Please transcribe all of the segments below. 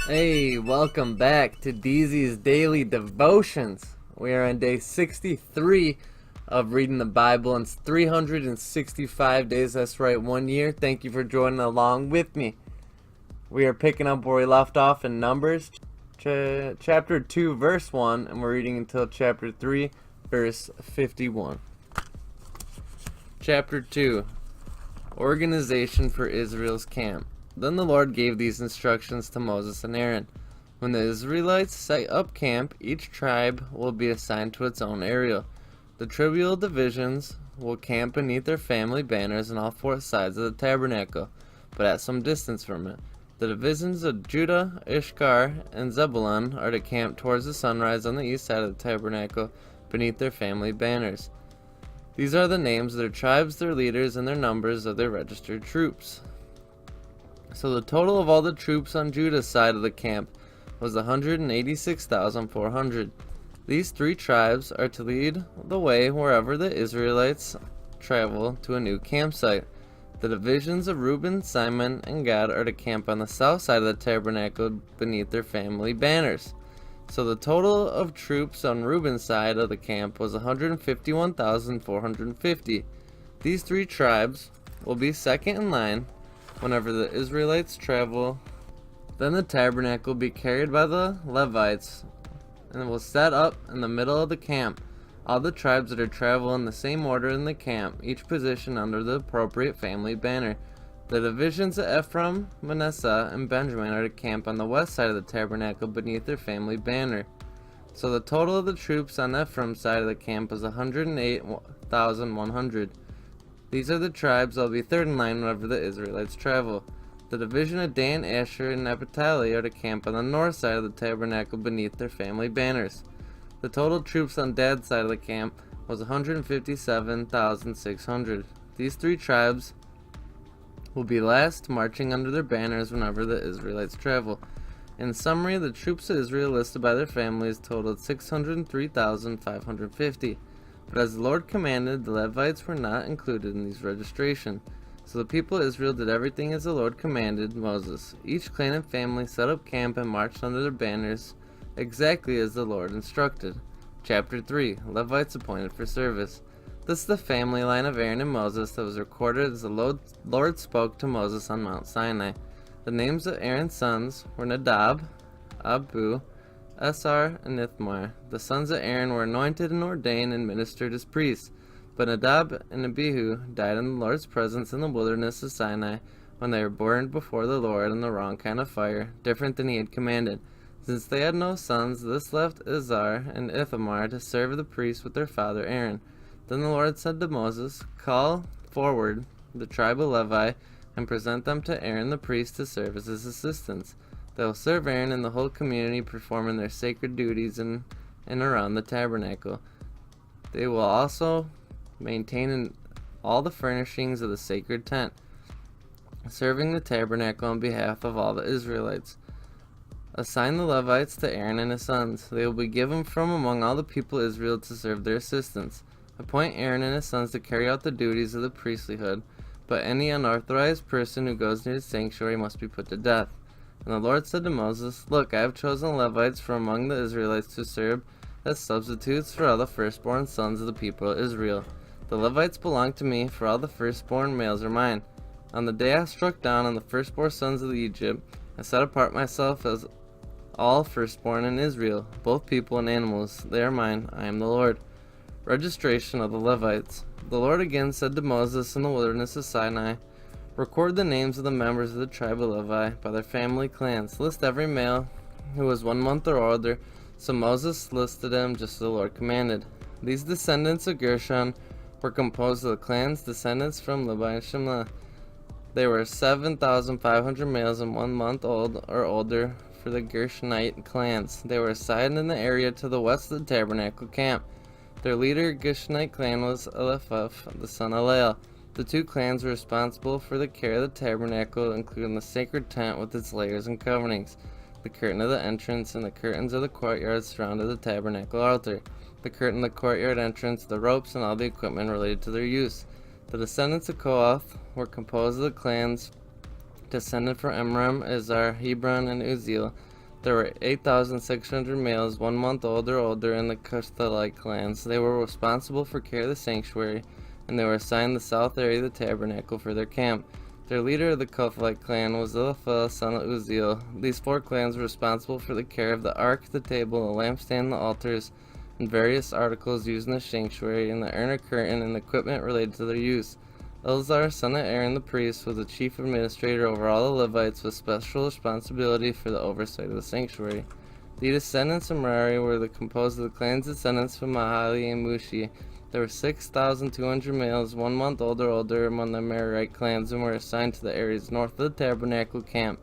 Hey, welcome back to DZ's Daily Devotions. We are on day 63 of reading the Bible, and it's 365 days. That's right, 1 year. Thank you for joining along with me. We are picking up where we left off in Numbers, chapter 2, verse 1, and we're reading until chapter 3, verse 51. Chapter 2, Organization for Israel's Camp. Then the Lord gave these instructions to Moses and Aaron. When the Israelites set up camp, each tribe will be assigned to its own area. The tribal divisions will camp beneath their family banners on all four sides of the tabernacle, but at some distance from it. The divisions of Judah, Issachar, and Zebulun are to camp towards the sunrise on the east side of the tabernacle beneath their family banners. These are the names of their tribes, their leaders, and their numbers of their registered troops. So the total of all the troops on Judah's side of the camp was 186,400. These three tribes are to lead the way wherever the Israelites travel to a new campsite. The divisions of Reuben, Simon, and Gad are to camp on the south side of the tabernacle beneath their family banners. So the total of troops on Reuben's side of the camp was 151,450. These three tribes will be second in line whenever the Israelites travel. Then the tabernacle will be carried by the Levites and will set up in the middle of the camp. All the tribes are to travel in the same order in the camp, each position under the appropriate family banner. The divisions of Ephraim, Manasseh, and Benjamin are to camp on the west side of the tabernacle beneath their family banner. So the total of the troops on Ephraim's side of the camp was 108,100. These are the tribes that will be third in line whenever the Israelites travel. The division of Dan, Asher, and Naphtali are to camp on the north side of the tabernacle beneath their family banners. The total troops on Dad's side of the camp was 157,600. These three tribes will be last, marching under their banners whenever the Israelites travel. In summary, the troops of Israel listed by their families totaled 603,550. But as the Lord commanded, the Levites were not included in these registration. So the people of Israel did everything as the Lord commanded Moses. Each clan and family set up camp and marched under their banners exactly as the Lord instructed. Chapter 3, Levites appointed for service. This is the family line of Aaron and Moses that was recorded as the Lord spoke to Moses on Mount Sinai. The names of Aaron's sons were Nadab, Abihu, Esar, and Ithmar. The sons of Aaron were anointed and ordained and ministered as priests. But Nadab and Abihu died in the Lord's presence in the wilderness of Sinai when they were burned before the Lord in the wrong kind of fire, different than he had commanded. Since they had no sons, this left Esar and Ithamar to serve the priests with their father Aaron. Then the Lord said to Moses, "Call forward the tribe of Levi and present them to Aaron the priest to serve as his assistants. They will serve Aaron and the whole community, performing their sacred duties in and around the tabernacle. They will also maintain all the furnishings of the sacred tent, serving the tabernacle on behalf of all the Israelites. Assign the Levites to Aaron and his sons. They will be given from among all the people of Israel to serve their assistants. Appoint Aaron and his sons to carry out the duties of the priesthood, but any unauthorized person who goes near the sanctuary must be put to death." And the Lord said to Moses, "Look, I have chosen Levites from among the Israelites to serve as substitutes for all the firstborn sons of the people of Israel. The Levites belong to me, for all the firstborn males are mine. On the day I struck down on the firstborn sons of Egypt, I set apart myself as all firstborn in Israel, both people and animals. They are mine. I am the Lord." Registration of the Levites. The Lord again said to Moses in the wilderness of Sinai, "Record the names of the members of the tribe of Levi by their family clans. List every male who was 1 month or older." So Moses listed them just as the Lord commanded. These descendants of Gershon were composed of the clans descendants from Levi and Shimei. There were 7,500 males and 1 month old or older for the Gershonite clans. They were assigned in the area to the west of the tabernacle camp. Their leader, Gershonite clan, was Eliphaz, the son of Lael. The two clans were responsible for the care of the tabernacle, including the sacred tent with its layers and coverings, the curtain of the entrance, and the curtains of the courtyard surrounded the tabernacle altar, the curtain of the courtyard entrance, the ropes, and all the equipment related to their use. The descendants of Kohath were composed of the clans descended from Amram, Izhar, Hebron, and Uzziel. There were 8,600 males 1 month old or older in the Cushite clans. They were responsible for care of the sanctuary, and they were assigned the south area of the tabernacle for their camp. Their leader of the Cushite clan was Eliphaz, son of Uzziel. These 4 clans were responsible for the care of the ark, the table, the lampstand, the altars, and various articles used in the sanctuary, and the urn, curtain, and equipment related to their use. Eleazar, son of Aaron the priest, was the chief administrator over all the Levites with special responsibility for the oversight of the sanctuary. The descendants of Merari were composed of the clan's descendants from Mahali and Mushi. There were 6,200 males 1 month old or older among the Merarite clans and were assigned to the areas north of the tabernacle camp.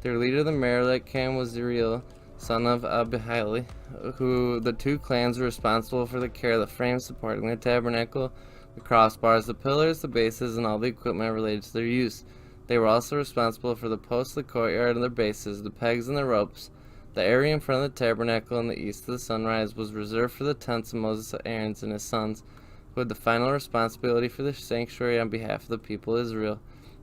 Their leader of the Merarite clan was Zeriel, son of Abihaili, who the 2 clans were responsible for the care of the frame supporting the tabernacle, the crossbars, the pillars, the bases, and all the equipment related to their use. They were also responsible for the posts, the courtyard, and their bases, the pegs and the ropes. The area in front of the tabernacle in the east of the sunrise was reserved for the tents of Moses, Aaron, and his sons, who had the final responsibility for the sanctuary on behalf of the people of Israel.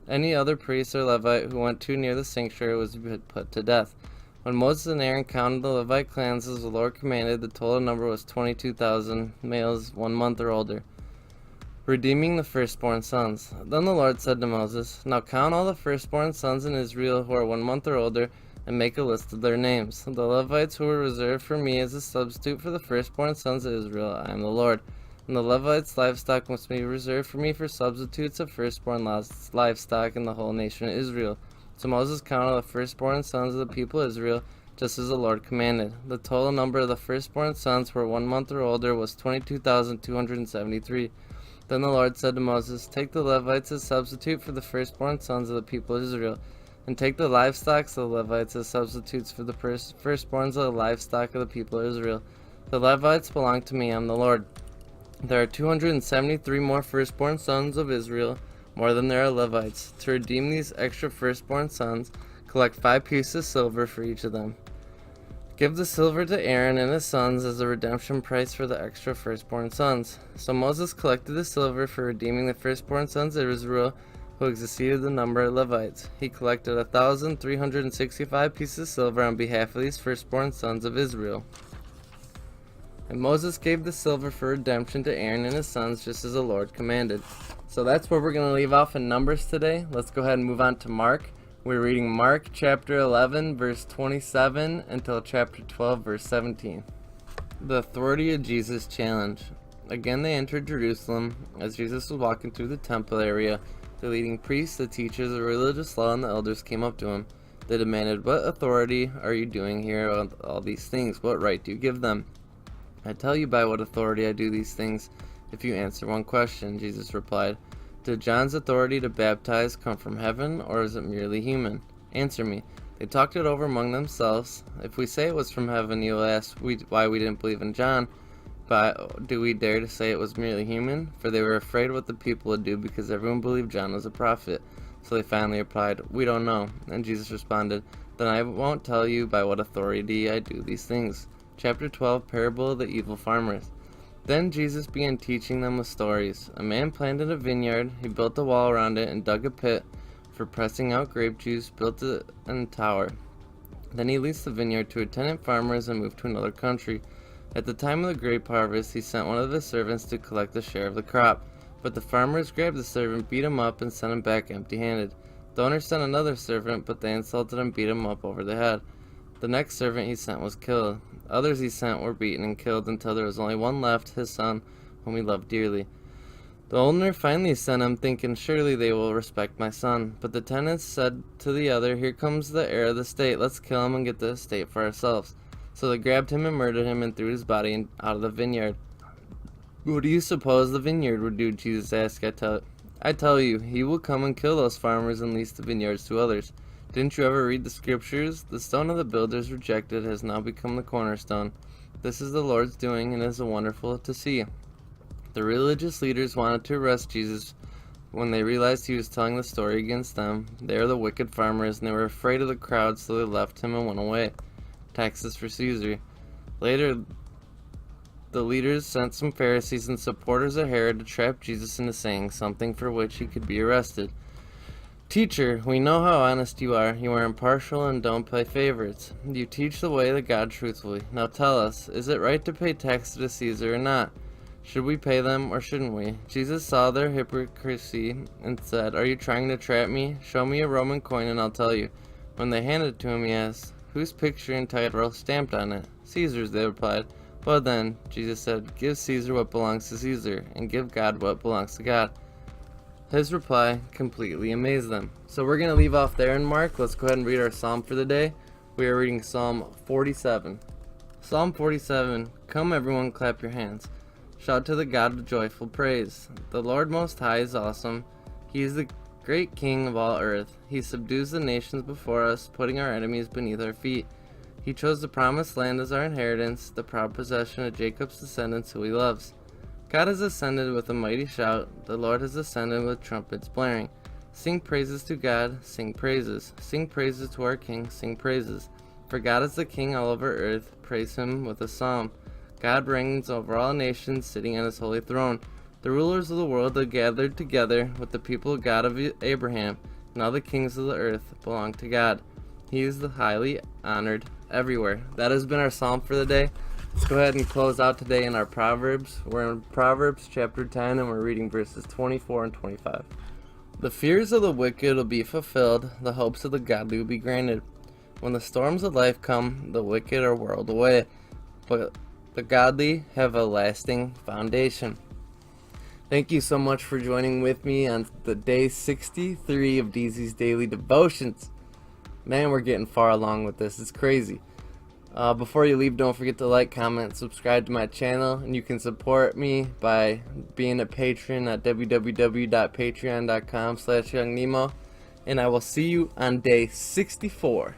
Any other priest or Levite who went too near the sanctuary was put to death. When Moses and Aaron counted the Levite clans as the Lord commanded, the total number was 22,000 males 1 month or older, redeeming the firstborn sons. Then the Lord said to Moses, "Now count all the firstborn sons in Israel who are 1 month or older, and make a list of their names. The Levites who were reserved for me as a substitute for the firstborn sons of Israel, I am the Lord. And the Levites' livestock must be reserved for me for substitutes of firstborn livestock in the whole nation of Israel." So Moses counted the firstborn sons of the people of Israel, just as the Lord commanded. The total number of the firstborn sons who were 1 month or older was 22,273. Then the Lord said to Moses, "Take the Levites as substitute for the firstborn sons of the people of Israel, and take the livestock of the Levites as substitutes for the firstborns of the livestock of the people of Israel. The Levites belong to me, I am the Lord. There are 273 more firstborn sons of Israel, more than there are Levites. To redeem these extra firstborn sons, collect 5 pieces of silver for each of them. Give the silver to Aaron and his sons as a redemption price for the extra firstborn sons." So Moses collected the silver for redeeming the firstborn sons of Israel, who exceeded the number of Levites. He collected 1,365 pieces of silver on behalf of these firstborn sons of Israel. And Moses gave the silver for redemption to Aaron and his sons, just as the Lord commanded. So that's where we're going to leave off in Numbers today. Let's go ahead and move on to Mark. We're reading Mark chapter 11, verse 27 until chapter 12, verse 17. The authority of Jesus challenge. Again they entered Jerusalem. As Jesus was walking through the temple area, the leading priests, the teachers of religious law, and the elders came up to him. They demanded, "What authority are you doing here on all these things? What right do you give them?" "I tell you by what authority I do these things, if you answer one question," Jesus replied. "Did John's authority to baptize come from heaven, or is it merely human? Answer me." They talked it over among themselves. "If we say it was from heaven, you will ask why we didn't believe in John. But do we dare to say it was merely human?" For they were afraid what the people would do, because everyone believed John was a prophet. So they finally replied, "We don't know." And Jesus responded, "Then I won't tell you by what authority I do these things." Chapter 12, Parable of the Evil Farmers. Then Jesus began teaching them with stories. A man planted a vineyard. He built a wall around it and dug a pit for pressing out grape juice, built a tower. Then he leased the vineyard to tenant farmers and moved to another country. At the time of the grape harvest, he sent one of his servants to collect a share of the crop. But the farmers grabbed the servant, beat him up, and sent him back empty-handed. The owner sent another servant, but they insulted and beat him up over the head. The next servant he sent was killed. Others he sent were beaten and killed until there was only one left, his son, whom he loved dearly. The owner finally sent him, thinking, "Surely they will respect my son." But the tenants said to the other, "Here comes the heir of the estate. Let's kill him and get the estate for ourselves." So they grabbed him and murdered him and threw his body out of the vineyard. "What do you suppose the vineyard would do?" Jesus asked. I tell you, he will come and kill those farmers and lease the vineyards to others. Didn't you ever read the scriptures? The stone of the builders rejected has now become the cornerstone. This is the Lord's doing, and it is wonderful to see. The religious leaders wanted to arrest Jesus when they realized he was telling the story against them. They are the wicked farmers, and they were afraid of the crowd, so they left him and went away. Taxes for Caesar. Later, the leaders sent some Pharisees and supporters of Herod to trap Jesus into saying something for which he could be arrested. Teacher, we know how honest you are. You are impartial and don't play favorites. You teach the way of God truthfully. Now tell us, is it right to pay taxes to Caesar or not? Should we pay them or shouldn't we? Jesus saw their hypocrisy and said, Are you trying to trap me? Show me a Roman coin and I'll tell you. When they handed it to him, he asked, Whose picture and title stamped on it? Caesar's, they replied. Well then, Jesus said, Give Caesar what belongs to Caesar, and give God what belongs to God. His reply completely amazed them. So we're going to leave off there in Mark. Let's go ahead and read our psalm for the day. We are reading Psalm 47. Psalm 47, Come everyone, clap your hands. Shout to the God of joyful praise. The Lord Most High is awesome. He is the great King of all earth. He subdues the nations before us, putting our enemies beneath our feet. He chose the promised land as our inheritance, the proud possession of Jacob's descendants who he loves. God has ascended with a mighty shout. The Lord has ascended with trumpets blaring. Sing praises to God, sing praises. Sing praises to our King, sing praises. For God is the King all over earth. Praise him with a psalm. God reigns over all nations, sitting on his holy throne. The rulers of the world are gathered together with the people of God of Abraham, and all the kings of the earth belong to God. He is the highly honored everywhere. That has been our psalm for the day. Let's go ahead and close out today in our Proverbs. We're in Proverbs chapter 10 and we're reading verses 24 and 25. The fears of the wicked will be fulfilled, the hopes of the godly will be granted. When the storms of life come, the wicked are whirled away, but the godly have a lasting foundation. Thank you so much for joining with me on the day 63 of DZ's Daily Devotions. Man, we're getting far along with this. It's crazy. Before you leave, don't forget to like, comment, subscribe to my channel, and you can support me by being a patron at www.patreon.com/YoungNemo, and I will see you on day 64.